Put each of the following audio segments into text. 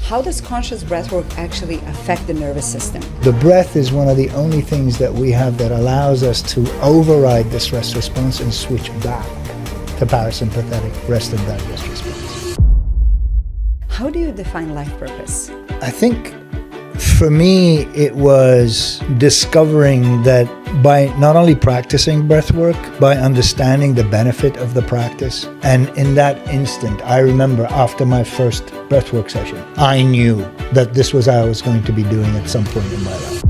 How does conscious breathwork actually affect the nervous system? The breath is one of the only things that we have that allows us to override the stress response and switch back to parasympathetic rest and digest response. How do you define life purpose? I think for me, it was discovering that by not only practicing breath work, by understanding the benefit of the practice. And in that instant, I remember after my first breathwork session, I knew that this was what I was going to be doing at some point in my life.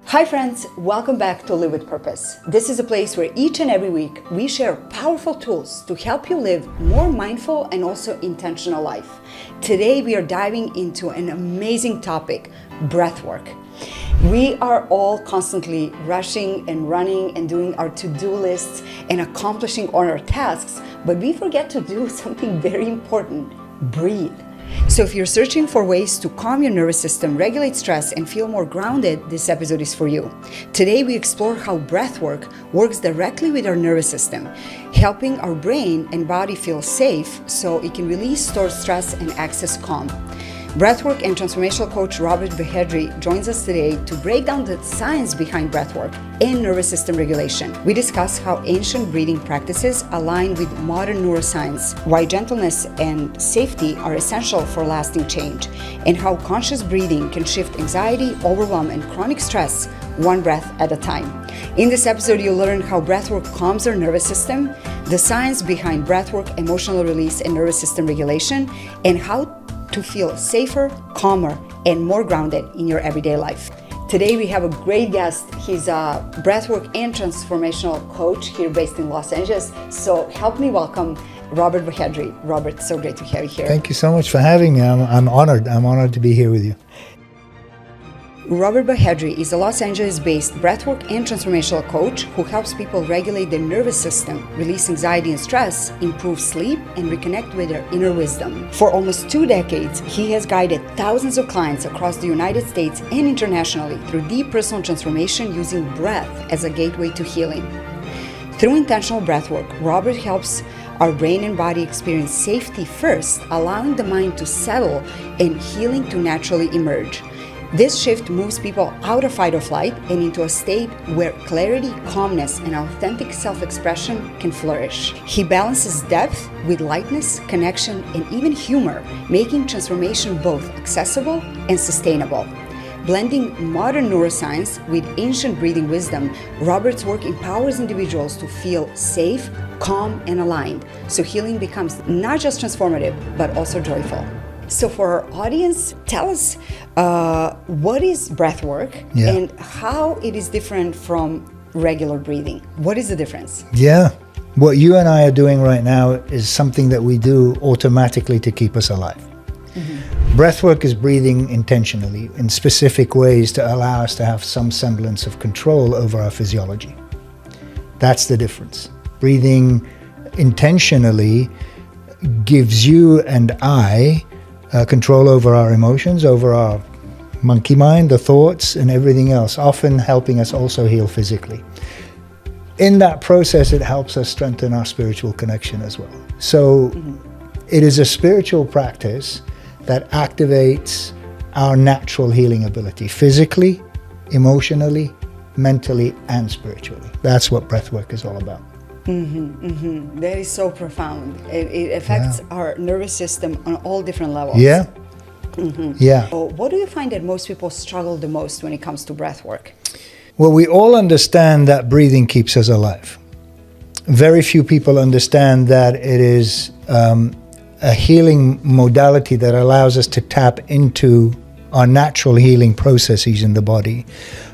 Hi friends, welcome back to Live with Purpose. This is a place where each and every week we share powerful tools to help you live more mindful and also intentional life. Today we are diving into an amazing topic, breathwork. We are all constantly rushing and running and doing our to-do lists and accomplishing all our tasks, but we forget to do something very important, breathe. So if you're searching for ways to calm your nervous system, regulate stress, and feel more grounded, this episode is for you. Today we explore how breathwork works directly with our nervous system, helping our brain and body feel safe so it can release stored stress and access calm. Breathwork and transformational coach Robert Bahedry joins us today to break down the science behind breathwork and nervous system regulation. We discuss how ancient breathing practices align with modern neuroscience, why gentleness and safety are essential for lasting change, and how conscious breathing can shift anxiety, overwhelm, and chronic stress one breath at a time. In this episode, you'll learn how breathwork calms our nervous system, the science behind breathwork, emotional release, and nervous system regulation, and how to feel safer, calmer, and more grounded in your everyday life. Today we have a great guest. He's a breathwork and transformational coach here based in Los Angeles. So help me welcome Robert Bahedry. Robert, so great to have you here. Thank you so much for having me. I'm honored. I'm honored to be here with you. Robert Bahedry is a Los Angeles-based breathwork and transformational coach who helps people regulate their nervous system, release anxiety and stress, improve sleep, and reconnect with their inner wisdom. For almost 2 decades, he has guided thousands of clients across the United States and internationally through deep personal transformation using breath as a gateway to healing. Through intentional breathwork, Robert helps our brain and body experience safety first, allowing the mind to settle and healing to naturally emerge. This shift moves people out of fight or flight and into a state where clarity, calmness, and authentic self-expression can flourish. He balances depth with lightness, connection, and even humor, making transformation both accessible and sustainable. Blending modern neuroscience with ancient breathing wisdom, Robert's work empowers individuals to feel safe, calm, and aligned, so healing becomes not just transformative, but also joyful. So for our audience, tell us what is breathwork and how it is different from regular breathing. What is the difference? Yeah. What you and I are doing right now is something that we do automatically to keep us alive. Breathwork is breathing intentionally in specific ways to allow us to have some semblance of control over our physiology. That's the difference. Breathing intentionally gives you and I control over our emotions, over our monkey mind, the thoughts, and everything else, often helping us also heal physically. In that process, it helps us strengthen our spiritual connection as well. So it is a spiritual practice that activates our natural healing ability, physically, emotionally, mentally, and spiritually. That's what breathwork is all about. That is so profound. It affects our nervous system on all different levels. Yeah. So what do you find that most people struggle the most when it comes to breath work? Well, we all understand that breathing keeps us alive. Very few people understand that it is a healing modality that allows us to tap into our natural healing processes in the body.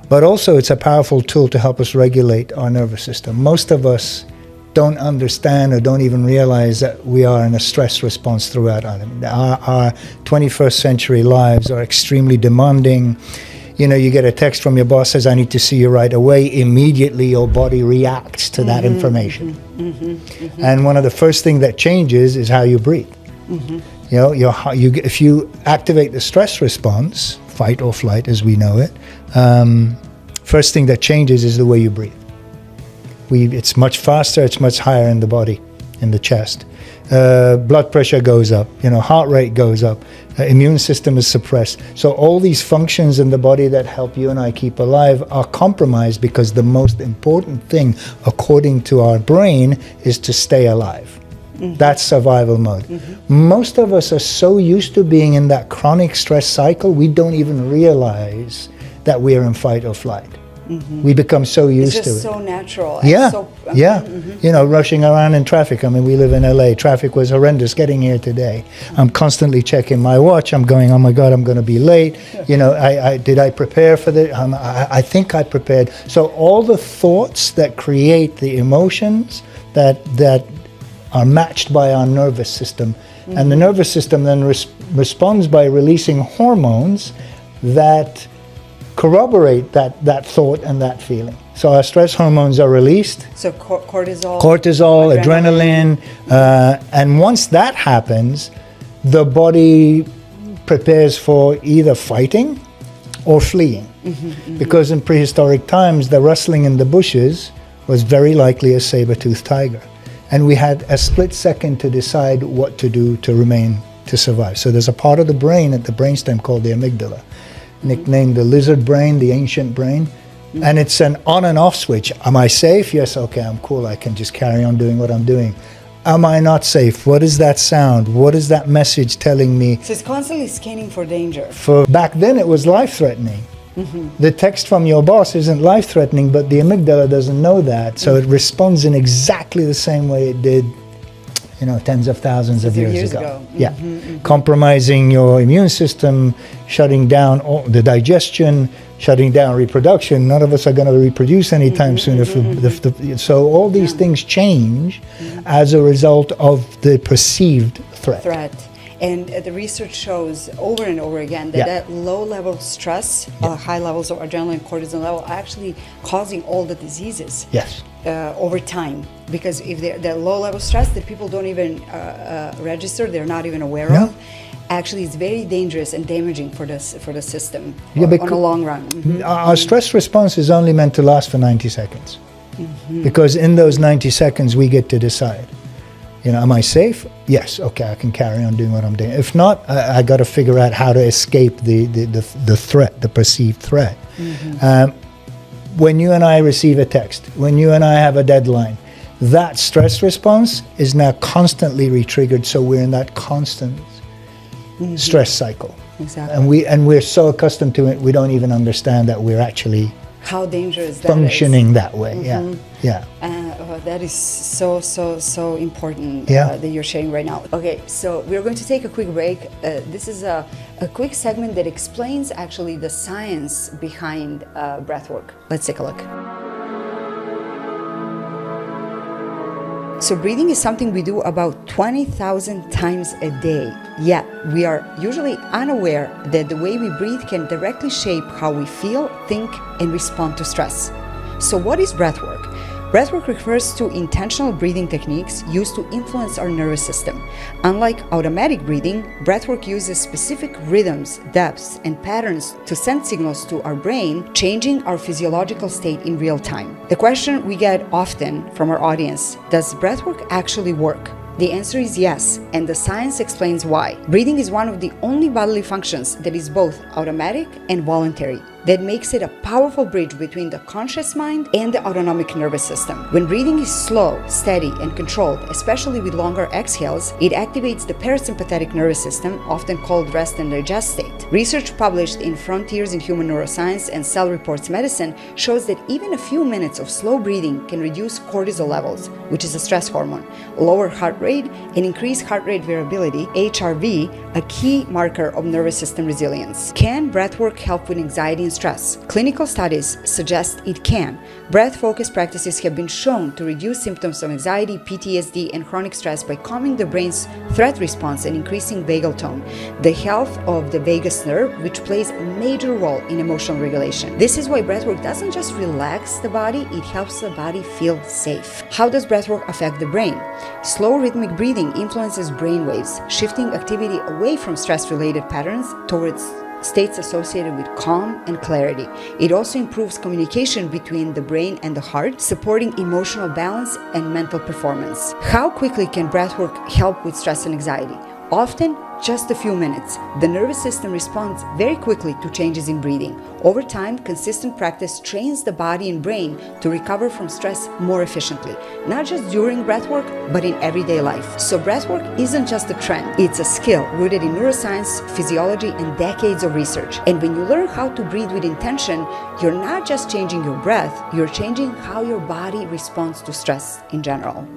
But also it's a powerful tool to help us regulate our nervous system. Most of us don't understand or don't even realize that we are in a stress response throughout our 21st century lives are extremely demanding. You know, you get a text from your boss says, I need to see you right away. Immediately your body reacts to that information. And one of the first things that changes is how you breathe. You know, if you activate the stress response, fight or flight as we know it, first thing that changes is the way you breathe. It's much faster, it's much higher in the body. in the chest. Blood pressure goes up, heart rate goes up, immune system is suppressed. So all these functions in the body that help you and I keep alive are compromised because the most important thing, according to our brain, is to stay alive. Mm-hmm. That's survival mode. Mm-hmm. Most of us are so used to being in that chronic stress cycle, we don't even realize that we are in fight or flight. Mm-hmm. We become so used to it. It's just so natural. Yeah, so, mm-hmm. Rushing around in traffic. I mean, we live in LA. Traffic was horrendous getting here today. Mm-hmm. I'm constantly checking my watch. I'm going, oh my God, I'm going to be late. Did I prepare for this? I think I prepared. So all the thoughts that create the emotions that are matched by our nervous system. Mm-hmm. And the nervous system then responds by releasing hormones that corroborate that thought and that feeling. So our stress hormones are released. So cortisol, adrenaline, and once that happens, the body prepares for either fighting or fleeing. Mm-hmm, mm-hmm. Because in prehistoric times, the rustling in the bushes was very likely a saber-toothed tiger. And we had a split second to decide what to do to survive. So there's a part of the brain at the brainstem called the amygdala, nicknamed the lizard brain, the ancient brain. Mm-hmm. And it's an on and off switch. Am I safe? Yes, okay, I'm cool. I can just carry on doing what I'm doing. Am I not safe? What is that sound? What is that message telling me? So it's constantly scanning for danger. Back then it was life-threatening. Mm-hmm. The text from your boss isn't life-threatening, but the amygdala doesn't know that. So it responds in exactly the same way it did, tens of thousands of years ago. Yeah, mm-hmm, mm-hmm. Compromising your immune system, shutting down the digestion, shutting down reproduction. None of us are going to reproduce anytime soon. So all these things change as a result of the perceived threat. And the research shows over and over again that low level of stress, high levels of adrenaline, cortisol level are actually causing all the diseases. Yes. Over time, because if they're low level stress that people don't even register, they're not even aware of. Actually, it's very dangerous and damaging for the system on the long run. Mm-hmm. Our stress response is only meant to last for 90 seconds, because in those 90 seconds we get to decide. Am I safe? Yes. Okay, I can carry on doing what I'm doing. If not, I got to figure out how to escape the threat, the perceived threat. Mm-hmm. When you and I receive a text, when you and I have a deadline, that stress response is now constantly re-triggered. So we're in that constant stress cycle. Exactly. And we're so accustomed to it, we don't even understand that we're actually how dangerous that functioning is. That way. Mm-hmm. Yeah. That is so important that you're sharing right now. Okay, so we're going to take a quick break. This is a quick segment that explains actually the science behind breathwork. Let's take a look. So breathing is something we do about 20,000 times a day. Yet we are usually unaware that the way we breathe can directly shape how we feel, think, and respond to stress. So what is breathwork? Breathwork refers to intentional breathing techniques used to influence our nervous system. Unlike automatic breathing, breathwork uses specific rhythms, depths, and patterns to send signals to our brain, changing our physiological state in real time. The question we get often from our audience, does breathwork actually work? The answer is yes, and the science explains why. Breathing is one of the only bodily functions that is both automatic and voluntary. That makes it a powerful bridge between the conscious mind and the autonomic nervous system. When breathing is slow, steady, and controlled, especially with longer exhales, it activates the parasympathetic nervous system, often called rest and digest state. Research published in Frontiers in Human Neuroscience and Cell Reports Medicine shows that even a few minutes of slow breathing can reduce cortisol levels, which is a stress hormone, lower heart rate, and increase heart rate variability, HRV, a key marker of nervous system resilience. Can breathwork help with anxiety and stress? Clinical studies suggest it can. Breath-focused practices have been shown to reduce symptoms of anxiety, PTSD, and chronic stress by calming the brain's threat response and increasing vagal tone, the health of the vagus nerve, which plays a major role in emotional regulation. This is why breathwork doesn't just relax the body, it helps the body feel safe. How does breathwork affect the brain? Slow rhythmic breathing influences brain waves, shifting activity away from stress-related patterns towards states associated with calm and clarity. It also improves communication between the brain and the heart, supporting emotional balance and mental performance. How quickly can breathwork help with stress and anxiety? Often, just a few minutes. The nervous system responds very quickly to changes in breathing. Over time, consistent practice trains the body and brain to recover from stress more efficiently, not just during breathwork, but in everyday life. So breathwork isn't just a trend, it's a skill rooted in neuroscience, physiology, and decades of research. And when you learn how to breathe with intention, you're not just changing your breath, you're changing how your body responds to stress in general.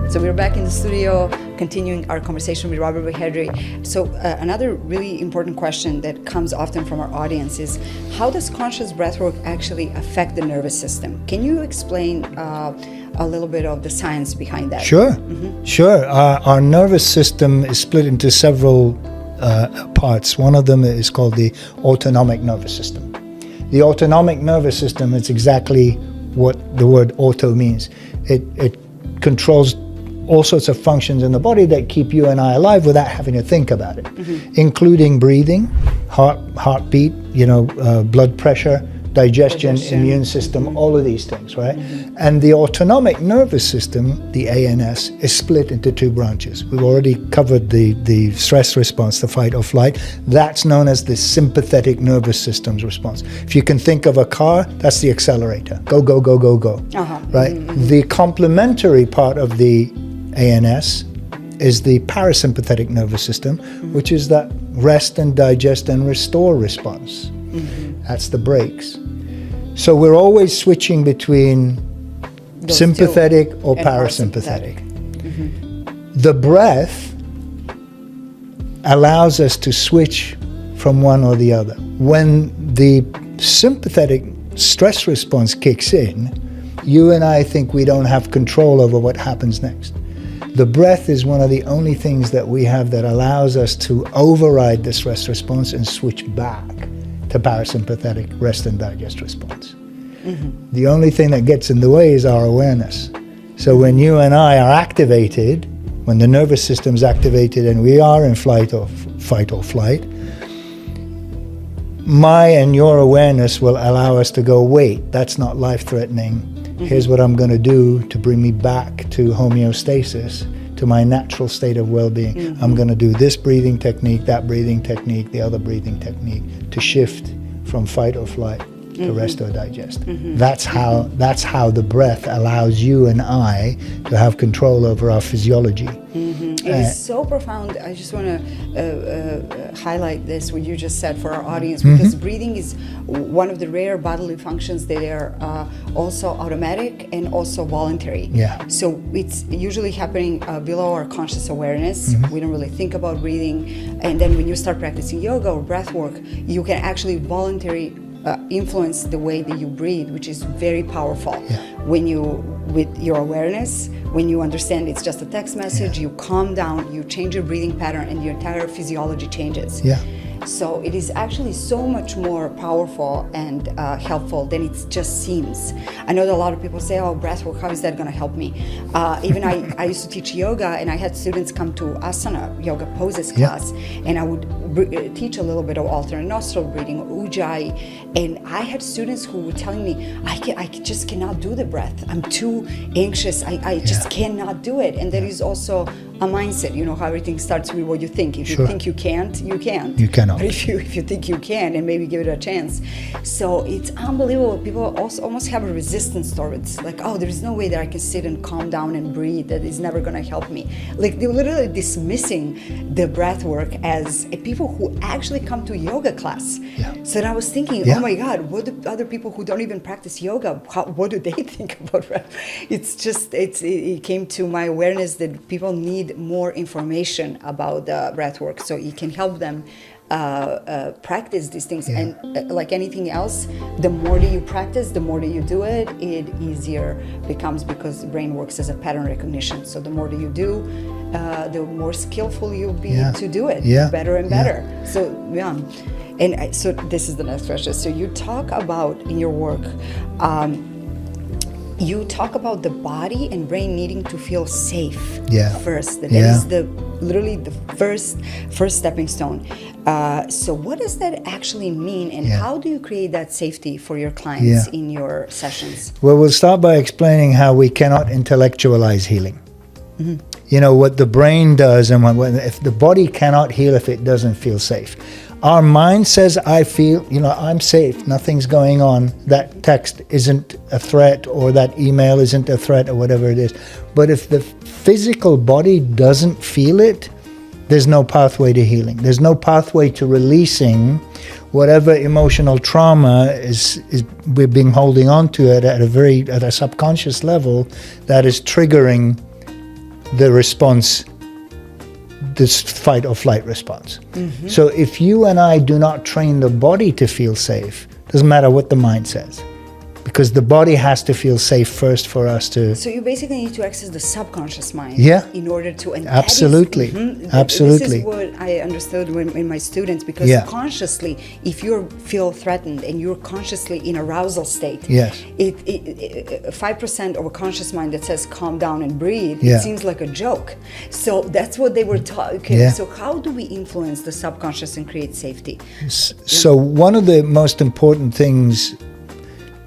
So we're back in the studio, continuing our conversation with Robert Bahedry. So another really important question that comes often from our audience is, how does conscious breathwork actually affect the nervous system? Can you explain a little bit of the science behind that? Sure, sure. Our nervous system is split into several parts. One of them is called the autonomic nervous system. The autonomic nervous system is exactly what the word auto means. It controls all sorts of functions in the body that keep you and I alive without having to think about it, including breathing, heartbeat, blood pressure, digestion, immune system, all of these things, right? And the autonomic nervous system, the ANS, is split into two branches. We've already covered the stress response, the fight or flight. That's known as the sympathetic nervous system's response. If you can think of a car, that's the accelerator. Go, go, go, go, go, right? The complementary part of the ANS is the parasympathetic nervous system, which is that rest and digest and restore response. That's the brakes. So we're always switching between those sympathetic or parasympathetic. The breath allows us to switch from one or the other. When the sympathetic stress response kicks in, you and I think we don't have control over what happens next. The breath is one of the only things that we have that allows us to override the stress response and switch back to parasympathetic rest and digest response. The only thing that gets in the way is our awareness. So when you and I are activated, when the nervous system is activated and we are in fight or flight, my and your awareness will allow us to go, wait, that's not life-threatening. Here's what I'm going to do to bring me back to homeostasis, to my natural state of well-being. I'm going to do this breathing technique, that breathing technique, the other breathing technique to shift from fight or flight to rest or digest. That's how the breath allows you and I to have control over our physiology. It is so profound. I just want to highlight this, what you just said for our audience, because breathing is one of the rare bodily functions that are also automatic and also voluntary. Yeah. So it's usually happening below our conscious awareness. We don't really think about breathing. And then when you start practicing yoga or breath work, you can actually voluntarily influence the way that you breathe, which is very powerful. When you, with your awareness, when you understand it's just a text message, you calm down, you change your breathing pattern, and your entire physiology changes. So it is actually so much more powerful and helpful than it just seems. I know that a lot of people say, oh, breathwork, how is that going to help me? Even I used to teach yoga, and I had students come to asana, yoga poses class, and I would teach a little bit of alternate nostril breathing, or ujjayi, and I had students who were telling me, I just cannot do the breath. I'm too anxious. I just cannot do it. And there is also a mindset, how everything starts with what you think. If you think you can't, you can't. You cannot. But if you think you can, and maybe give it a chance. So it's unbelievable. People also almost have a resistance towards, like, oh, there is no way that I can sit and calm down and breathe. That is never going to help me. Like, they're literally dismissing the breath work as people who actually come to yoga class. So then I was thinking, oh my God, what do other people who don't even practice yoga, what do they think about breath? It came to my awareness that people need more information about the breath work, so it can help them practice these things. And like anything else, the more that you practice, the more that you do it, it easier becomes, because the brain works as a pattern recognition. So the more that you do, the more skillful you'll be to do it better and better. So and so this is the next question. So you talk about in your work You talk about the body and brain needing to feel safe first. That Yeah. is literally the first stepping stone. So what does that actually mean, and how do you create that safety for your clients in your sessions? Well, we'll start by explaining how we cannot intellectualize healing. You know, what the brain does, and if the body cannot heal if it doesn't feel safe. Our mind says, I feel, I'm safe, nothing's going on. That text isn't a threat, or that email isn't a threat, or whatever it is. But if the physical body doesn't feel it, there's no pathway to healing. There's no pathway to releasing whatever emotional trauma we've been holding on to it at a subconscious level that is triggering the response, this fight or flight response. So if you and I do not train the body to feel safe, doesn't matter what the mind says, because the body has to feel safe first for us to... So you basically need to access the subconscious mind in order to... And absolutely. Absolutely. This is what I understood in my students, because consciously, if you feel threatened and you're consciously in arousal state, 5% of a conscious mind that says calm down and breathe, it seems like a joke. So that's what they were talking. So how do we influence the subconscious and create safety? So one of the most important things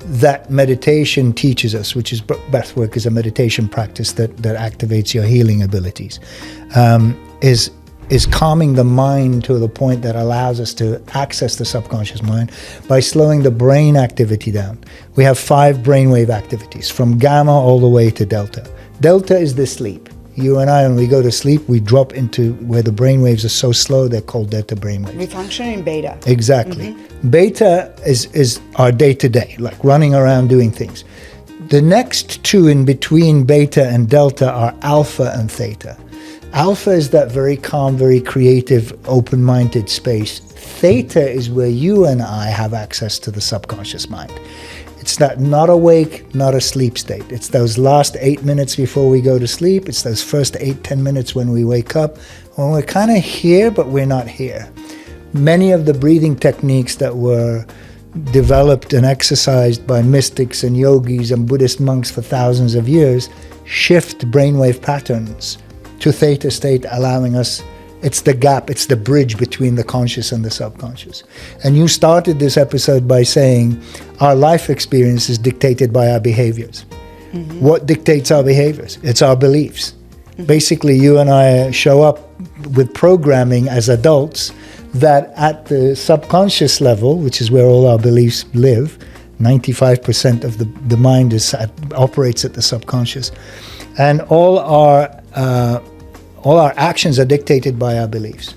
that meditation teaches us, which is breathwork is a meditation practice that activates your healing abilities, is calming the mind to the point that allows us to access the subconscious mind by slowing the brain activity down. We have 5 brainwave activities, from gamma all the way to delta. Delta is the sleep. You and I, when we go to sleep, we drop into where the brain waves are so slow, they're called delta brainwaves. We function in beta. Exactly. Beta is our day-to-day, like running around doing things. The next 2 in between beta and delta are alpha and theta. Alpha is that very calm, very creative, open-minded space. Theta is where you and I have access to the subconscious mind. It's that not awake, not asleep state. It's those last 8 minutes before we go to sleep. It's those first 8-10 minutes when we wake up, when we're kind of here, but we're not here. Many of the breathing techniques that were developed and exercised by mystics and yogis and Buddhist monks for thousands of years shift brainwave patterns to theta state, allowing us... It's the gap, it's the bridge between the conscious and the subconscious. And you started this episode by saying our life experience is dictated by our behaviors. What dictates our behaviors? It's our beliefs. Basically, you and I show up with programming as adults that at the subconscious level, which is where all our beliefs live, 95% of the mind operates at the subconscious. And all our actions are dictated by our beliefs.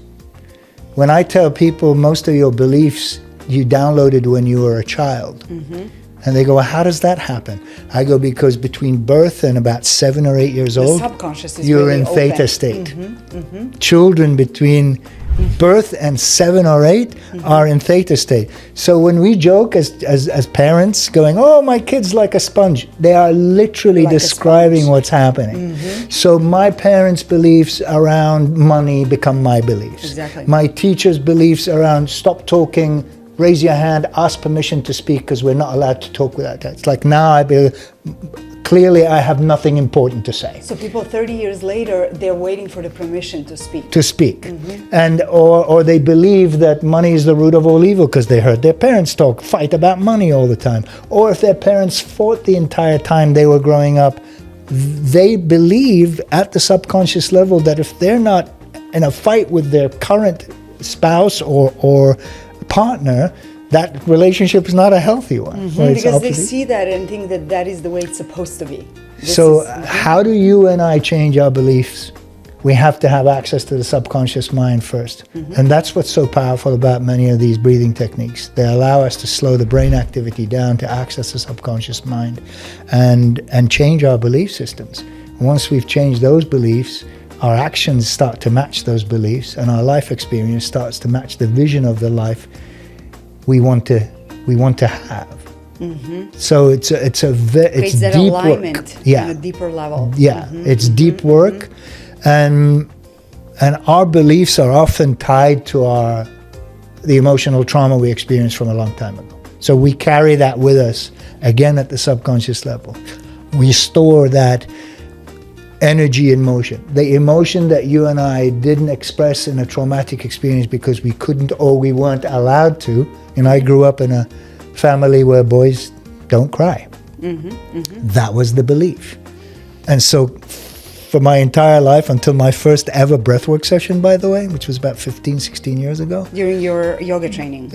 When I tell people most of your beliefs you downloaded when you were a child, and they go, well, how does that happen? I go, because between birth and about 7 or 8 years old, the subconscious is you're really in theta open. state. Children between birth and 7 or 8 are in theta state. So when we joke as parents going, oh, my kid's like a sponge, they are literally Like a describing sponge. what's happening. So my parents' beliefs around money become my beliefs. Exactly. My teacher's beliefs around stop talking, raise your hand, ask permission to speak, because we're not allowed to talk without that. It's like now clearly I have nothing important to say. So people 30 years later, they're waiting for the permission to speak. And or they believe that money is the root of all evil because they heard their parents fight about money all the time. Or if their parents fought the entire time they were growing up, they believed at the subconscious level that if they're not in a fight with their current spouse or partner, that relationship is not a healthy one. Because they see that and think that that is the way it's supposed to be. How do you and I change our beliefs? We have to have access to the subconscious mind first. And that's what's so powerful about many of these breathing techniques. They allow us to slow the brain activity down to access the subconscious mind and change our belief systems. Once we've changed those beliefs, our actions start to match those beliefs, and our life experience starts to match the vision of the life we want to have. So it's that deep alignment work. on a deeper level. It's deep work, and our beliefs are often tied to the emotional trauma we experienced from a long time ago. So we carry that with us again at the subconscious level. we store that energy in motion. The emotion that you and I didn't express in a traumatic experience because we couldn't or we weren't allowed to. And I grew up in a family where boys don't cry. That was the belief. And so for my entire life, until my first ever breathwork session, by the way, which was about 15, 16 years ago. During your yoga training?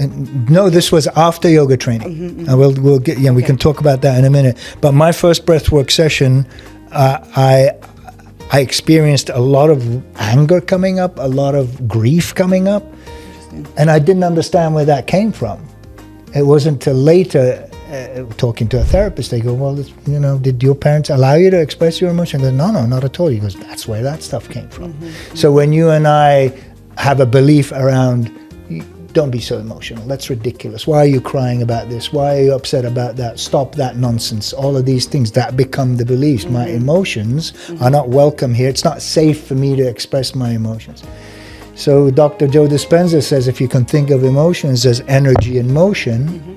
No, this was after yoga training. And we'll get, we can talk about that in a minute. But my first breathwork session, I experienced a lot of anger coming up, a lot of grief coming up, and I didn't understand where that came from. It wasn't until later, talking to a therapist, they go, well, did your parents allow you to express your emotion? I go, no, not at all. He goes, that's where that stuff came from. So when you and I have a belief around, don't be so emotional, that's ridiculous, why are you crying about this, why are you upset about that, stop that nonsense, all of these things that become the beliefs. My emotions are not welcome here, it's not safe for me to express my emotions. So Dr. Joe Dispenza says if you can think of emotions as energy in motion,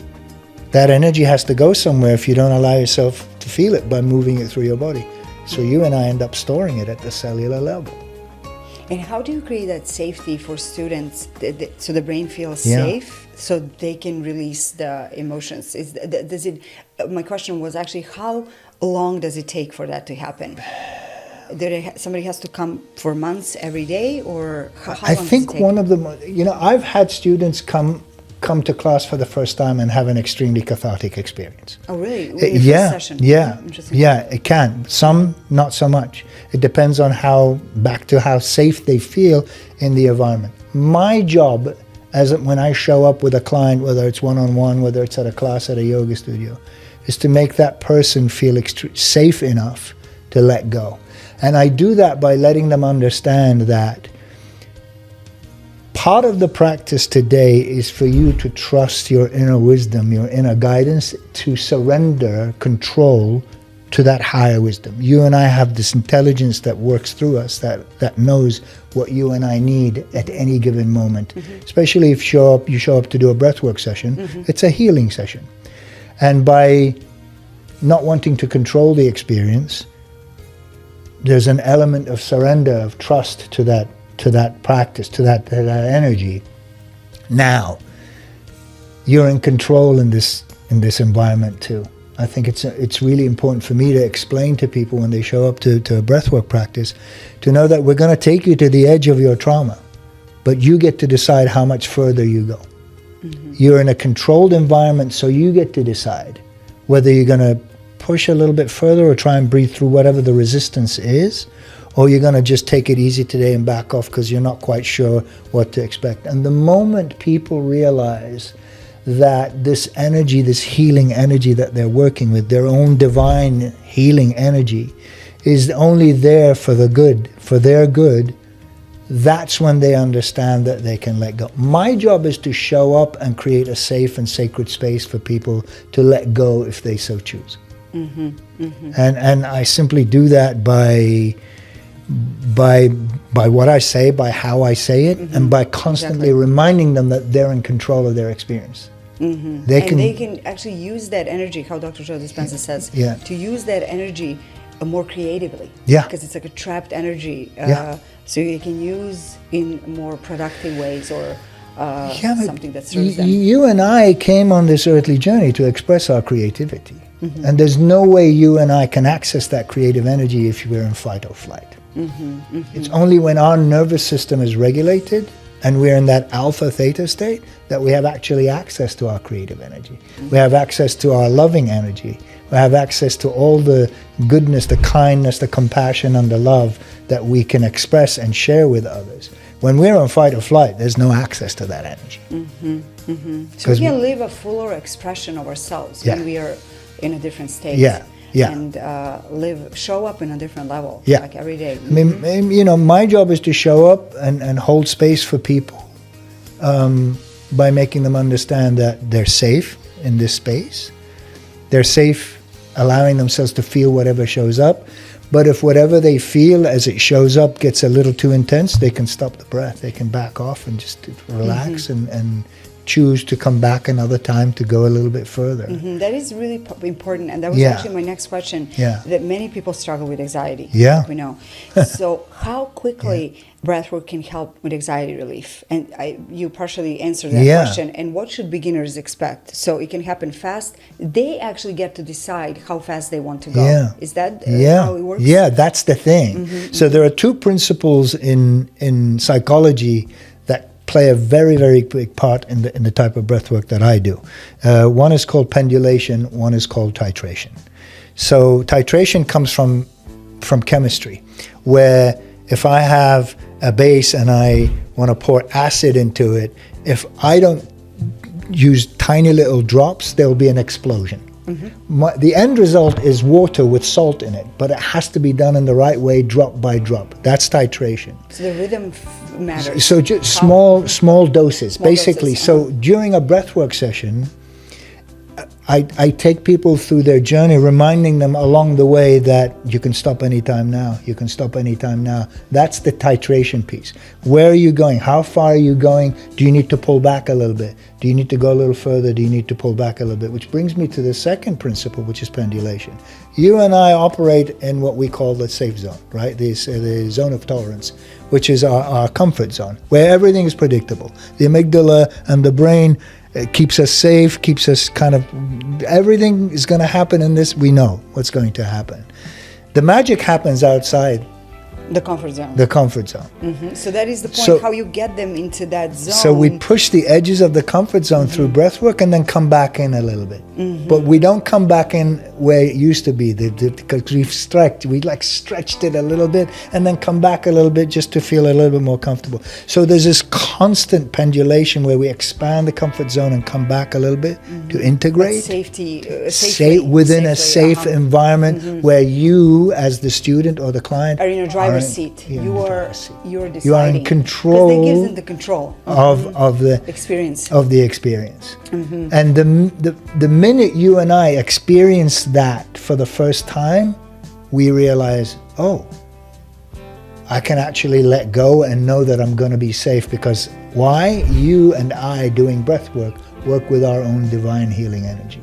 that energy has to go somewhere if you don't allow yourself to feel it by moving it through your body. So you and I end up storing it at the cellular level. And how do you create that safety for students so the brain feels safe so they can release the emotions? My question was actually, how long does it take for that to happen? Somebody has to come for months every day, or how long I think does it take? one of the, I've had students come to class for the first time and have an extremely cathartic experience. Oh, really? First session? Interesting. Yeah, it can. Some, not so much. It depends on how safe they feel in the environment. My job, when I show up with a client, whether it's one-on-one, whether it's at a class at a yoga studio, is to make that person feel safe enough to let go. And I do that by letting them understand that part of the practice today is for you to trust your inner wisdom, your inner guidance, to surrender control to that higher wisdom. You and I have this intelligence that works through us, that knows what you and I need at any given moment. Especially if you show up to do a breathwork session, it's a healing session. And by not wanting to control the experience, there's an element of surrender, of trust to that practice, to that energy. Now, you're in control in this environment too. I think it's really important for me to explain to people when they show up to a breathwork practice, to know that we're going to take you to the edge of your trauma, but you get to decide how much further you go. You're in a controlled environment, so you get to decide whether you're going to push a little bit further or try and breathe through whatever the resistance is, or you're going to just take it easy today and back off because you're not quite sure what to expect. And the moment people realize that this energy, this healing energy that they're working with, their own divine healing energy, is only there for the good, for their good, that's when they understand that they can let go. My job is to show up and create a safe and sacred space for people to let go if they so choose. And I simply do that by what I say, by how I say it, and by constantly reminding them that they're in control of their experience. They can actually use that energy, how Dr. Joe Dispenza says, to use that energy more creatively. Because it's like a trapped energy. So you can use in more productive ways, or something that serves them. You and I came on this earthly journey to express our creativity. And there's no way you and I can access that creative energy if we're in fight or flight. It's only when our nervous system is regulated and we're in that alpha theta state that we have actually access to our creative energy. We have access to our loving energy. We have access to all the goodness, the kindness, the compassion, and the love that we can express and share with others. When we're on fight or flight, there's no access to that energy. So we can live a fuller expression of ourselves when we are in a different state. And show up in a different level, like every day. I mean, my job is to show up and hold space for people by making them understand that they're safe in this space. They're safe allowing themselves to feel whatever shows up. But if whatever they feel as it shows up gets a little too intense, they can stop the breath. They can back off and just relax and choose to come back another time to go a little bit further. That is really important, and that was Yeah. actually my next question. Yeah. That many people struggle with anxiety. Yeah. like we know. So how quickly breathwork can help with anxiety relief? And you partially answered that Yeah. question. And what should beginners expect? So it can happen fast. They actually get to decide how fast they want to go. Yeah. Is that Yeah. how it works? Yeah, that's the thing. So there are two principles in psychology that play a very, very big part in the type of breath work that I do. One is called pendulation, one is called titration. So titration comes from chemistry, where if I have a base and I want to pour acid into it, if I don't use tiny little drops, there'll be an explosion. The end result is water with salt in it, but it has to be done in the right way, drop by drop. That's titration. So the rhythm matters. So just small doses, basically. Doses, So during a breathwork session, I take people through their journey, reminding them along the way that you can stop anytime now. You can stop anytime now. That's the titration piece. Where are you going? How far are you going? Do you need to pull back a little bit? Do you need to go a little further? Do you need to pull back a little bit? Which brings me to the second principle, which is pendulation. You and I operate in what we call the safe zone, right? The zone of tolerance, which is our comfort zone, where everything is predictable. The amygdala and the brain keeps us safe, keeps us kind of, everything is going to happen in this, we know what's going to happen. The magic happens outside The comfort zone. the comfort zone. So that is the point, So- how you get them into that zone. So we push the edges of the comfort zone through breath work and then come back in a little bit. But we don't come back in where it used to be, because we stretched it a little bit and then come back a little bit just to feel a little bit more comfortable. So there's this constant pendulation where we expand the comfort zone and come back a little bit to integrate. Within a safe environment where you, as the student or the client, are in a driver's seat. in the driver's seat. You're deciding. You are in control Because that gives them the control of the experience. of the experience. And the minute you and I experience that for the first time, we realize, oh, I can actually let go and know that I'm going to be safe. Because why? You and I doing breath work with our own divine healing energy.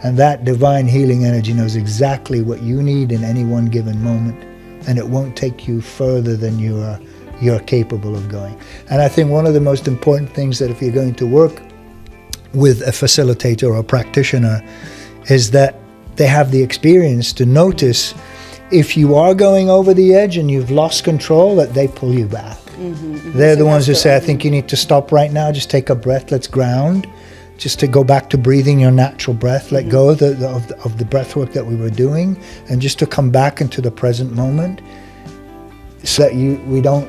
And that divine healing energy knows exactly what you need in any one given moment, and it won't take you further than you're capable of going. And I think one of the most important things that if you're going to work with a facilitator or a practitioner is that they have the experience to notice if you are going over the edge and you've lost control, that they pull you back. They're the ones who say, I think you need to stop right now, just take a breath, let's ground. Just to go back to breathing your natural breath, let go of the breath work that we were doing, and just to come back into the present moment so that we don't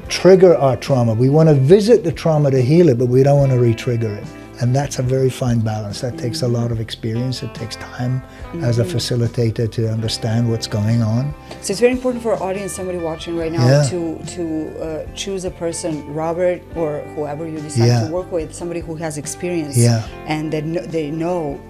trigger our trauma. We want to visit the trauma to heal it, but we don't want to re-trigger it. And that's a very fine balance. That takes a lot of experience. It takes time as a facilitator to understand what's going on. So it's very important for our audience, somebody watching right now, to choose a person, Robert or whoever you decide to work with, somebody who has experience, and they know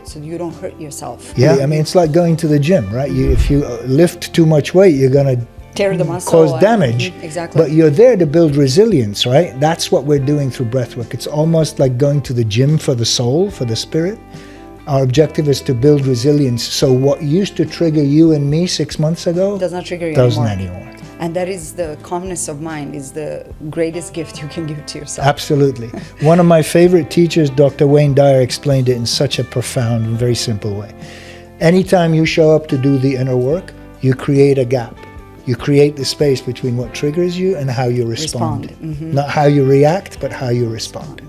so you don't hurt yourself. Yeah, I mean, it's like going to the gym, right? If you lift too much weight, you're going to tear the muscle, cause damage. Exactly. But you're there to build resilience, right? That's what we're doing through breathwork. It's almost like going to the gym for the soul, for the spirit. Our objective is to build resilience. So what used to trigger you and me 6 months ago does not trigger you doesn't anymore. And that is the calmness of mind, is the greatest gift you can give to yourself. Absolutely. One of my favorite teachers, Dr. Wayne Dyer, explained it in such a profound and very simple way. Anytime you show up to do the inner work, you create a gap. You create the space between what triggers you and how you respond. Not how you react, but how you respond.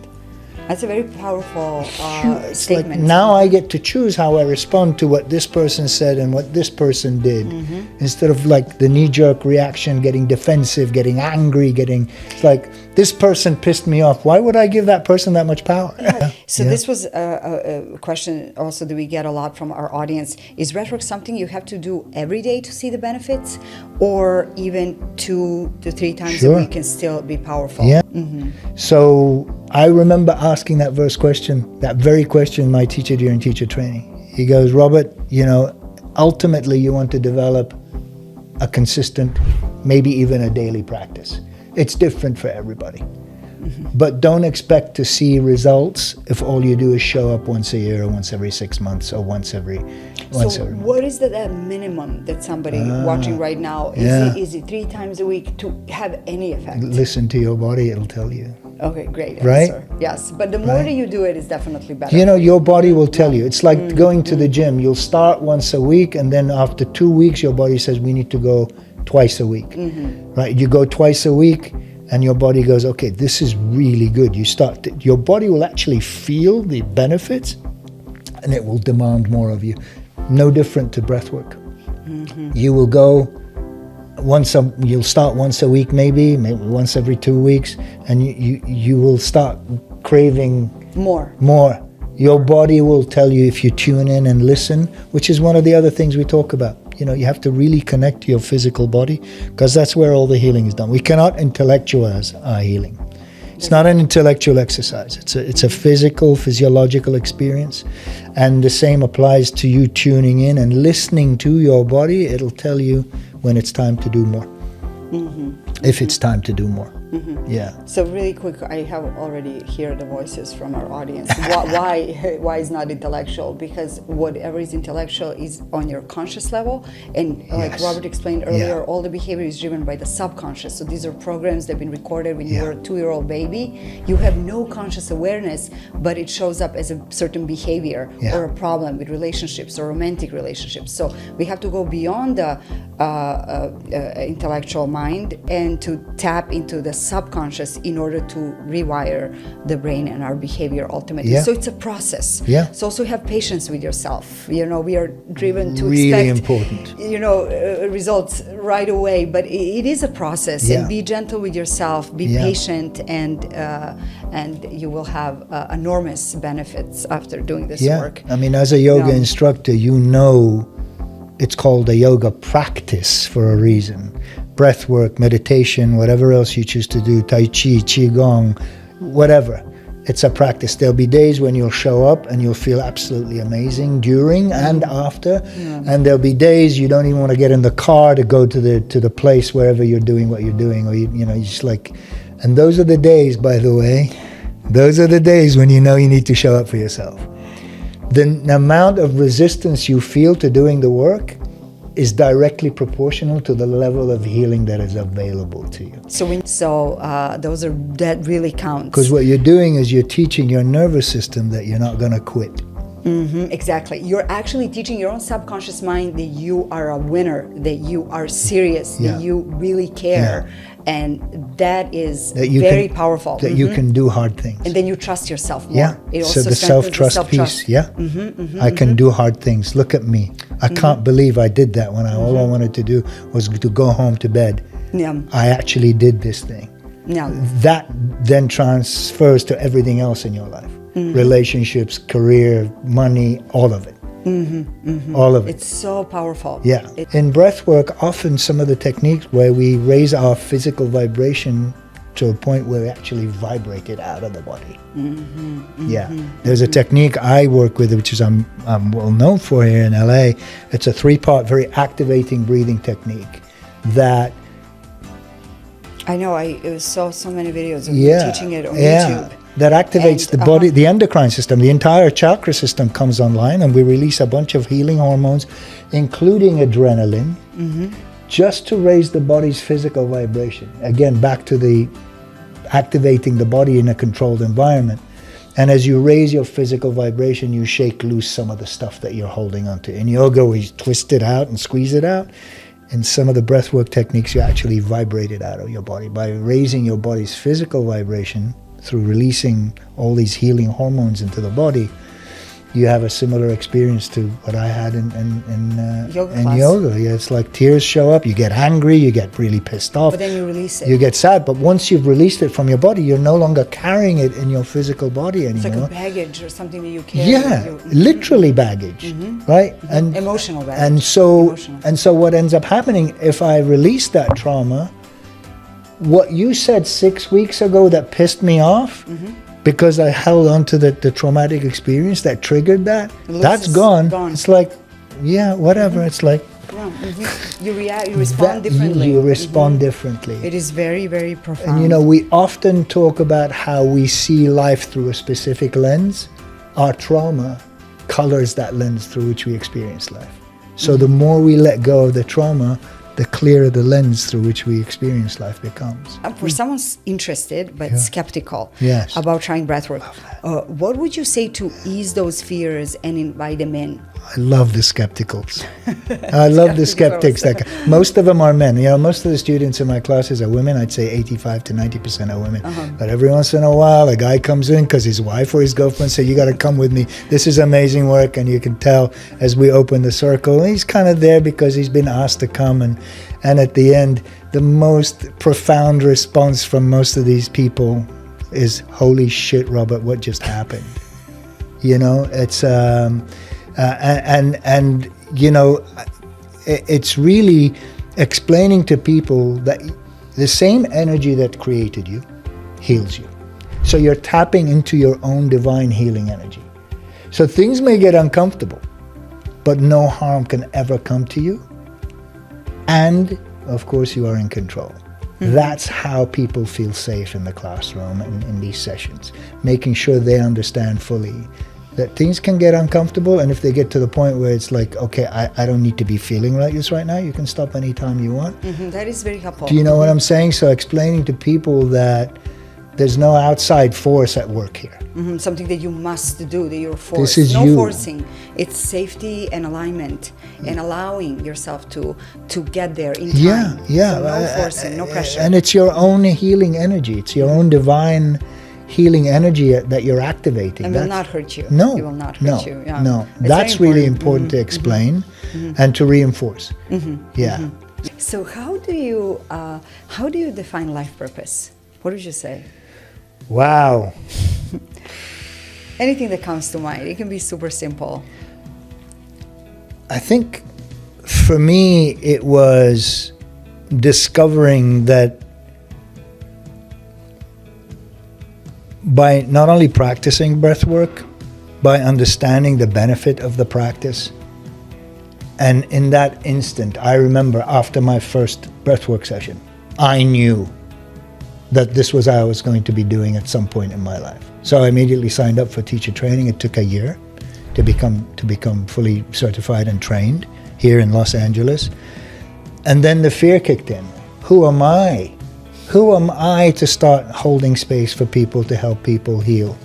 That's a very powerful It's statement. like now I get to choose how I respond to what this person said and what this person did, instead of like the knee-jerk reaction, getting defensive, getting angry, it's like, this person pissed me off. Why would I give that person that much power? So this was a question also that we get a lot from our audience. Is breathwork something you have to do every day to see the benefits, or even 2 to 3 times a week can still be powerful? Yeah. So I remember asking that very question my teacher during teacher training. He goes, Robert, ultimately you want to develop a consistent, maybe even a daily practice. It's different for everybody. But don't expect to see results if all you do is show up once a year or once every 6 months or once every month. What is the minimum that somebody watching right now, is it 3 times a week to have any effect? Listen to your body, it'll tell you. Okay, great Right? answer. Yes, but the more that you do it, it's definitely better. You know, your body will tell you. It's like going to the gym. You'll start once a week, and then after 2 weeks, your body says, we need to go twice a week. Right? You go twice a week, and your body goes, okay, this is really good. Your body will actually feel the benefits, and it will demand more of you. No different to breath work. You will go you'll start once a week, maybe once every 2 weeks, and you will start craving more. Your body will tell you if you tune in and listen, which is one of the other things we talk about. You know, you have to really connect to your physical body, because that's where all the healing is done. We cannot intellectualize our healing. It's not an intellectual exercise. It's a physiological experience. And the same applies to you tuning in and listening to your body. It'll tell you when it's time to do more. If it's time to do more. Yeah. So really quick, I have already heard the voices from our audience. Why is not intellectual? Because whatever is intellectual is on your conscious level, and like Robert explained earlier, all the behavior is driven by the subconscious. So these are programs that have been recorded when you were a 2-year-old baby. You have no conscious awareness, but it shows up as a certain behavior or a problem with relationships or romantic relationships. So we have to go beyond the intellectual mind and to tap into the subconscious in order to rewire the brain and our behavior ultimately. So it's a process. So also have patience with yourself. You know, we are driven to expect, you know, results right away, but it is a process. And be gentle with yourself, be patient, and you will have enormous benefits after doing this work. I mean, as a yoga instructor, you know, it's called a yoga practice for a reason. Breath work, meditation, whatever else you choose to do, Tai Chi, Qigong, whatever. It's a practice. There'll be days when you'll show up and you'll feel absolutely amazing during and after. And there'll be days you don't even want to get in the car to go to the place wherever you're doing what you're doing. Or you know, you just like, and those are the days, by the way, those are the days when you know you need to show up for yourself. The amount of resistance you feel to doing the work is directly proportional to the level of healing that is available to you. That really counts. Because what you're doing is you're teaching your nervous system that you're not going to quit. Exactly. You're actually teaching your own subconscious mind that you are a winner, that you are serious, that you really care. And that is very powerful. That you can do hard things. And then you trust yourself more. It so the self-trust piece, I can do hard things. Look at me. I can't believe I did that when all I wanted to do was to go home to bed. I actually did this thing. That then transfers to everything else in your life. Relationships, career, money, all of it. All of it. It's so powerful. In breath work, often some of the techniques where we raise our physical vibration to a point where we actually vibrate it out of the body. There's a technique I work with, which is I'm well known for here in LA. It's a 3-part, very activating breathing technique that I know. I saw so many videos of you teaching it on YouTube. That activates the body, the endocrine system. The entire chakra system comes online, and we release a bunch of healing hormones, including adrenaline, just to raise the body's physical vibration. Again, back to the activating the body in a controlled environment. And as you raise your physical vibration, you shake loose some of the stuff that you're holding onto. In yoga, we twist it out and squeeze it out. In some of the breathwork techniques, you actually vibrate it out of your body. By raising your body's physical vibration through releasing all these healing hormones into the body, you have a similar experience to what I had in yoga. It's like tears show up, you get angry, you get really pissed off. But then you release it. You get sad, but once you've released it from your body, you're no longer carrying it in your physical body anymore. It's like a baggage or something that you carry. Literally baggage, right? And emotional baggage. And so what ends up happening, if I release that trauma, what you said 6 weeks ago that pissed me off, because I held on to the traumatic experience that triggered that, that's gone. It's like, whatever. It's like, You react, you respond differently. You respond differently. It is very, very profound. And you know, we often talk about how we see life through a specific lens. Our trauma colors that lens through which we experience life. So the more we let go of the trauma, the clearer the lens through which we experience life becomes. For someone interested but skeptical Yes. about trying breathwork, what would you say to ease those fears and invite them in? I love the skepticals. I love the skeptics. Like, most of them are men. You know, most of the students in my classes are women. I'd say 85 to 90% are women. But every once in a while, a guy comes in because his wife or his girlfriend say, "You got to come with me. This is amazing work." And you can tell as we open the circle, he's kind of there because he's been asked to come. And at the end, the most profound response from most of these people is, "Holy shit, Robert, what just happened?" You know, it's and you know, it's really explaining to people that the same energy that created you heals you. So you're tapping into your own divine healing energy. So things may get uncomfortable, but no harm can ever come to you. And of course, you are in control. That's how people feel safe in the classroom and in these sessions, making sure they understand fully that things can get uncomfortable, and if they get to the point where it's like, okay, I don't need to be feeling like this right now, you can stop anytime you want. That is very helpful. Do you know what I'm saying? So explaining to people that there's no outside force at work here. Something that you must do, that you're forced. This is no you. Forcing. It's safety and alignment and allowing yourself to get there in time. Yeah. So no forcing, no pressure. And it's your own healing energy. It's your own divine healing energy that you're activating. And will not hurt you. No. It will not hurt you. Yeah. No. It's That's really important to explain and to reinforce. Yeah. So how do you define life purpose? What would you say? Wow. Anything that comes to mind. It can be super simple. I think for me it was discovering that by not only practicing breath work, by understanding the benefit of the practice. And in that instant, I remember after my first breathwork session, I knew that this was what I was going to be doing at some point in my life. So I immediately signed up for teacher training. It took a year to become fully certified and trained here in Los Angeles. And then the fear kicked in. Who am I? Who am I to start holding space for people, to help people heal?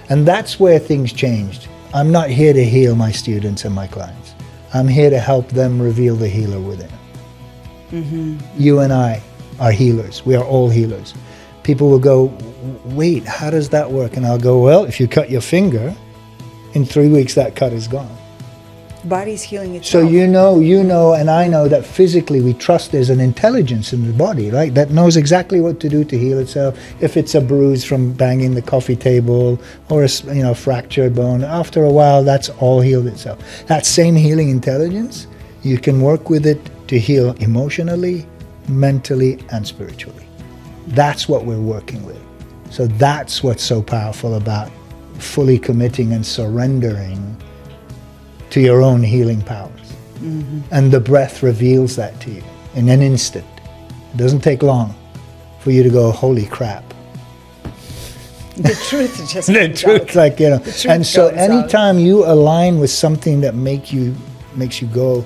And that's where things changed. I'm not here to heal my students and my clients. I'm here to help them reveal the healer within. You and I are healers. We are all healers. People will go, wait, how does that work? And I'll go, well, if you cut your finger, in 3 weeks that cut is gone. Body's healing itself. So you know, and I know that physically we trust there's an intelligence in the body, right? That knows exactly what to do to heal itself. If it's a bruise from banging the coffee table or a fractured bone, after a while that's all healed itself. That same healing intelligence, you can work with it to heal emotionally, mentally, and spiritually. That's what we're working with. So that's what's so powerful about fully committing and surrendering to your own healing powers. And the breath reveals that to you in an instant. It doesn't take long for you to go, holy crap. The truth just The comes truth, out. like, The truth and so comes anytime you align with something that makes you go,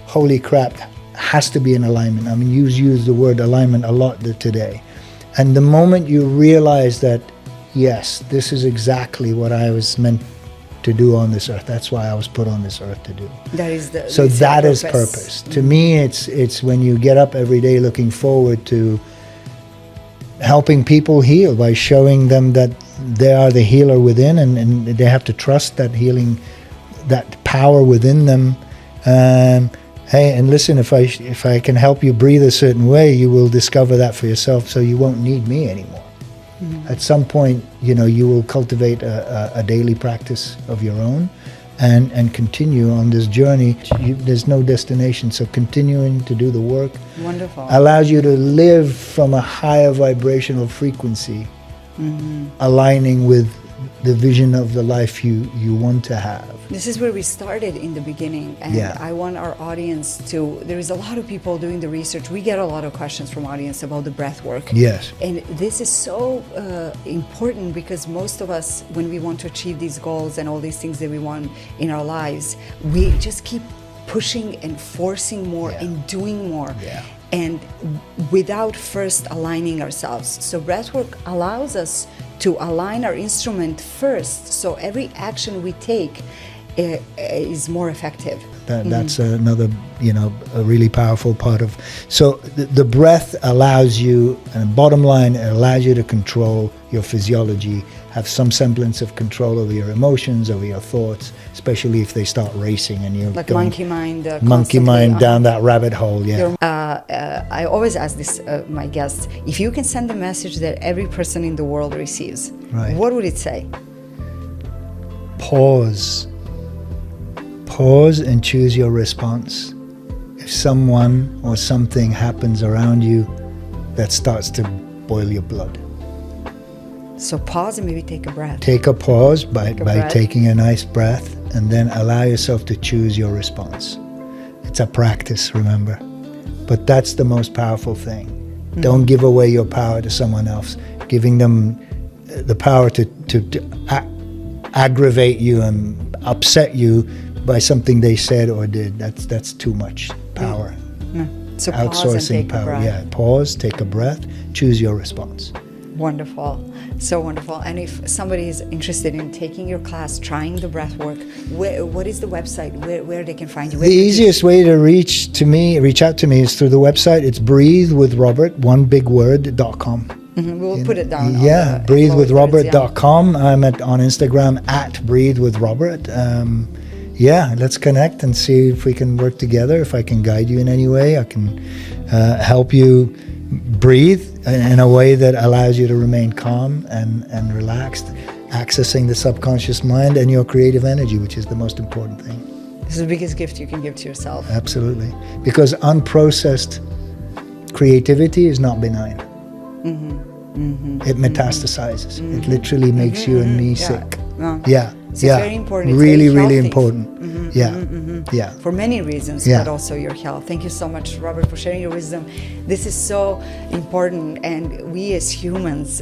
holy crap, has to be in alignment. I mean, you use the word alignment a lot today. And the moment you realize that, yes, this is exactly what I was meant to do on this earth. That's why I was put on this earth to do. That is the So that is purpose. To me, it's when you get up every day looking forward to helping people heal by showing them that they are the healer within, and they have to trust that healing, that power within them. Hey, and listen, if I can help you breathe a certain way, you will discover that for yourself, so you won't need me anymore. At some point, you will cultivate a daily practice of your own and continue on this journey. There's no destination, so continuing to do the work Wonderful. allows you to live from a higher vibrational frequency, aligning with the vision of the life you want to have. This is where we started in the beginning, and I want our audience to, there is a lot of people doing the research. We get a lot of questions from audience about the breath work. Yes. And this is so important, because most of us, when we want to achieve these goals and all these things that we want in our lives, we just keep pushing and forcing more and doing more. Yeah. And without first aligning ourselves. So breathwork allows us to align our instrument first, so every action we take is more effective. That's another, a really powerful part of. So the breath allows you, and bottom line, it allows you to control your physiology, have some semblance of control over your emotions, over your thoughts, especially if they start racing and you're like going monkey mind down that rabbit hole. Yeah. I always ask this my guests: if you can send a message that every person in the world receives, what would it say? Pause and choose your response. If someone or something happens around you that starts to boil your blood, so pause and maybe take a breath. Take a pause by taking a nice breath, and then allow yourself to choose your response. It's a practice, remember, but that's the most powerful thing. Don't give away your power to someone else. Giving them the power to aggravate you and upset you by something they said or did, that's too much power. So outsourcing power. Yeah, pause, take a breath, choose your response. Wonderful, so wonderful. And if somebody is interested in taking your class, trying the breath work, what is the website where they can find you? The easiest way to reach out to me is through the website. It's breathewithrobert.com. We'll put it down. Yeah, breathewithrobert.com. I'm on Instagram @breathewithrobert. Let's connect and see if we can work together. If I can guide you in any way, I can help you breathe in a way that allows you to remain calm and relaxed, accessing the subconscious mind and your creative energy, which is the most important thing. This is the biggest gift you can give to yourself. Absolutely. Because unprocessed creativity is not benign. It metastasizes. It literally makes you and me sick. It's very important. It's really, really important. For many reasons, but also your health. Thank you so much, Robert, for sharing your wisdom. This is so important, and we as humans,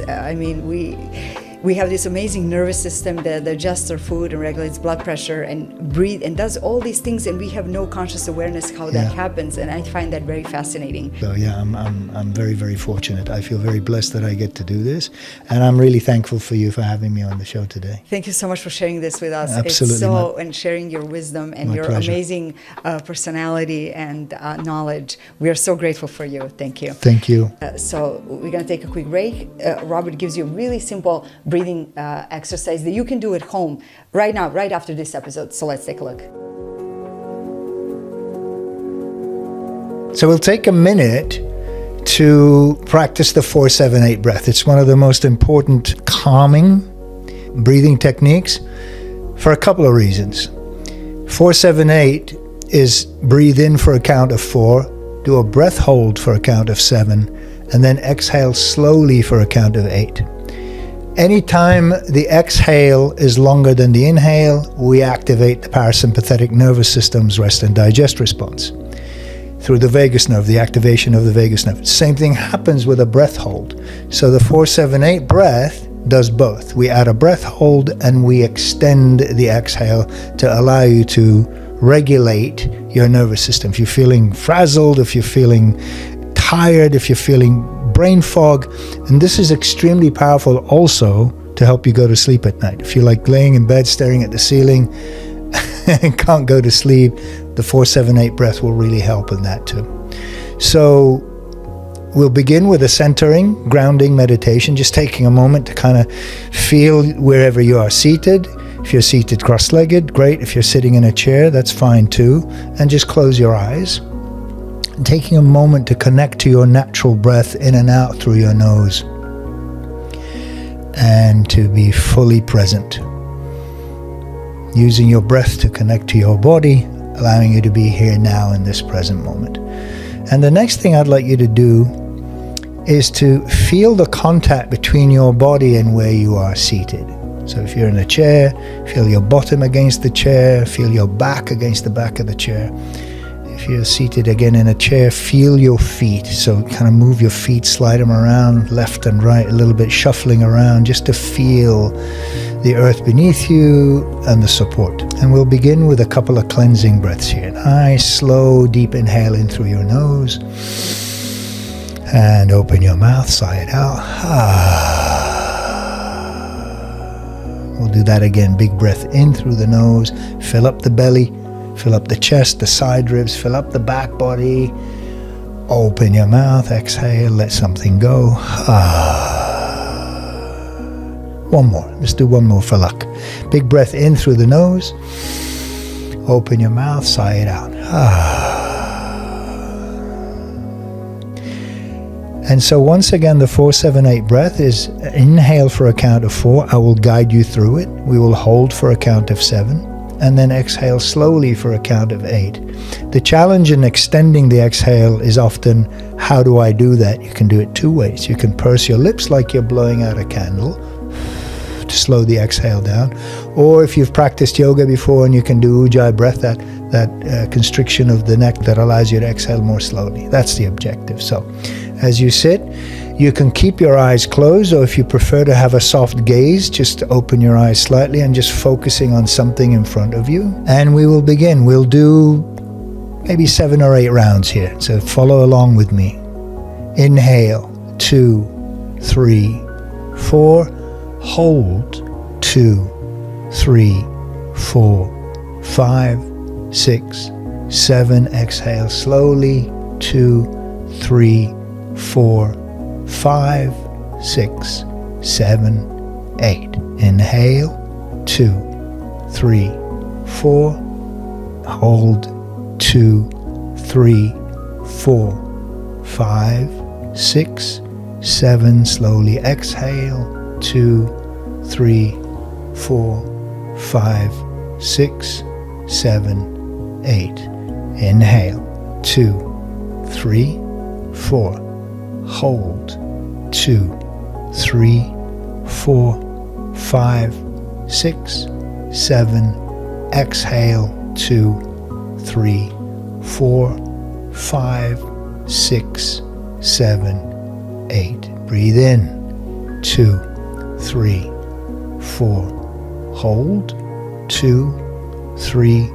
we have this amazing nervous system that digests our food and regulates blood pressure and breathe and does all these things, and we have no conscious awareness how that happens, and I find that very fascinating. So I'm very, very fortunate. I feel very blessed that I get to do this, and I'm really thankful for you for having me on the show today. Thank you so much for sharing this with us. Absolutely. And sharing your wisdom and your pleasure. Amazing personality and knowledge. We are so grateful for you. Thank you. Thank you. So we're going to take a quick break. Robert gives you a really simple breathing exercise that you can do at home right now, right after this episode. So let's take a look. So we'll take a minute to practice the 4-7-8 breath. It's one of the most important calming breathing techniques for a couple of reasons. 4-7-8 is breathe in for a count of 4, do a breath hold for a count of 7, and then exhale slowly for a count of 8. Anytime the exhale is longer than the inhale, we activate the parasympathetic nervous system's rest and digest response through the vagus nerve, the activation of the vagus nerve. Same thing happens with a breath hold. So the 4-7-8 breath does both. We add a breath hold and we extend the exhale to allow you to regulate your nervous system. If you're feeling frazzled, if you're feeling tired, if you're feeling brain fog, and this is extremely powerful also to help you go to sleep at night. If you're like laying in bed staring at the ceiling and can't go to sleep, the 4-7-8 breath will really help in that too. So we'll begin with a centering, grounding meditation, just taking a moment to kind of feel wherever you are seated. If you're seated cross-legged, great. If you're sitting in a chair, that's fine too. And just close your eyes. And taking a moment to connect to your natural breath in and out through your nose. And to be fully present. Using your breath to connect to your body, allowing you to be here now in this present moment. And the next thing I'd like you to do is to feel the contact between your body and where you are seated. So if you're in a chair, feel your bottom against the chair, feel your back against the back of the chair. If you're seated again in a chair, feel your feet. So kind of move your feet, slide them around left and right, a little bit shuffling around just to feel the earth beneath you and the support. And we'll begin with a couple of cleansing breaths here. Nice, slow, deep inhale in through your nose. And open your mouth, sigh it out. We'll do that again. Big breath in through the nose. Fill up the belly. Fill up the chest, the side ribs. Fill up the back body. Open your mouth. Exhale. Let something go. One more. Let's do one more for luck. Big breath in through the nose. Open your mouth. Sigh it out. And so once again, the 4-7-8 breath is inhale for a count of 4. I will guide you through it. We will hold for a count of 7. And then exhale slowly for a count of 8. The challenge in extending the exhale is often, how do I do that? You can do it 2 ways. You can purse your lips like you're blowing out a candle to slow the exhale down. Or if you've practiced yoga before and you can do Ujjayi breath, that constriction of the neck that allows you to exhale more slowly. That's the objective. So as you sit, you can keep your eyes closed, or if you prefer to have a soft gaze, just open your eyes slightly and just focusing on something in front of you. And we will begin. We'll do maybe 7 or 8 rounds here. So follow along with me. Inhale, 2, 3, 4. Hold, 2, 3, 4, 5, 6, 7. Exhale slowly, 2, 3, 4, 5, 6, 7, 8. Inhale, 2, 3, 4. Hold, 2, 3, 4, 5, 6, 7. Slowly exhale, 2, 3, 4, 5, 6, 7, 8. Inhale, 2, 3, 4. Hold, 2, 3, 4, 5, 6, 7. Exhale, 2, 3, 4, 5, 6, 7, 8. Breathe in, 2, 3, 4. Hold, 2, 3,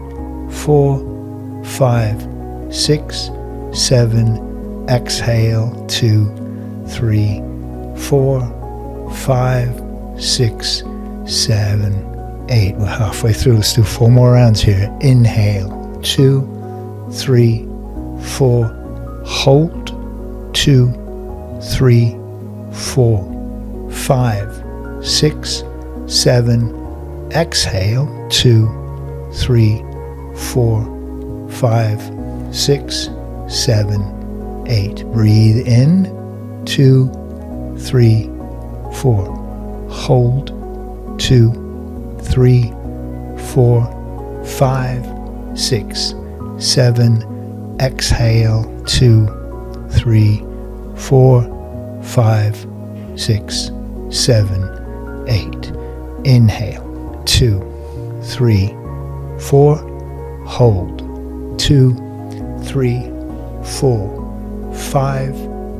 4, 5, 6, 7. Exhale, 2, 3, 4, 5, 6, 7, 8. We're halfway through. Let's do 4 more rounds here. Inhale, 2, 3, 4. Hold, 2, 3, 4, 5, 6, 7. Exhale, 2, 3, 4, 5, 6, 7, 8. Breathe in, 2, 3, 4. Hold, 2, 3, 4, 5, 6, 7. Exhale, 2, 3, 4, 5, 6, 7, 8. Inhale, 2, 3, 4. Hold, 2, 3, 4, 5,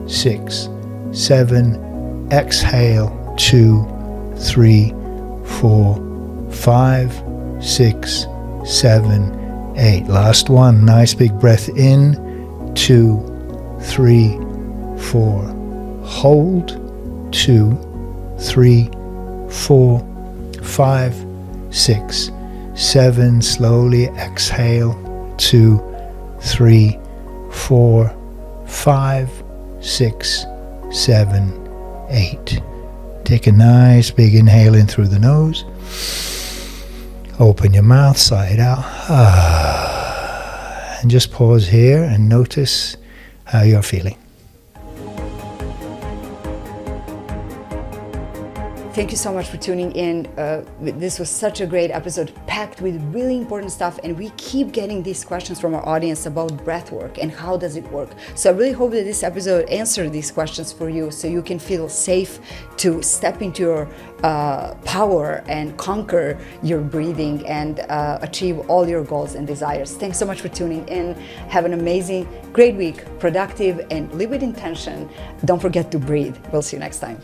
6, 7. Exhale, 2, 3, 4, 5, 6, 7, 8. Last one. Nice big breath in. 2, 3, 4. Hold. 2, 3, 4, 5, 6, 7. Slowly exhale. 2, 3, 4, 5, 6, 7, 8. Take a nice big inhale in through the nose. Open your mouth, sigh it out. And just pause here and notice how you're feeling. Thank you so much for tuning in. This was such a great episode, packed with really important stuff, and we keep getting these questions from our audience about breath work and how does it work. So I really hope that this episode answered these questions for you so you can feel safe to step into your power and conquer your breathing and achieve all your goals and desires. Thanks so much for tuning in. Have an amazing, great week, productive, and live with intention. Don't forget to breathe. We'll see you next time.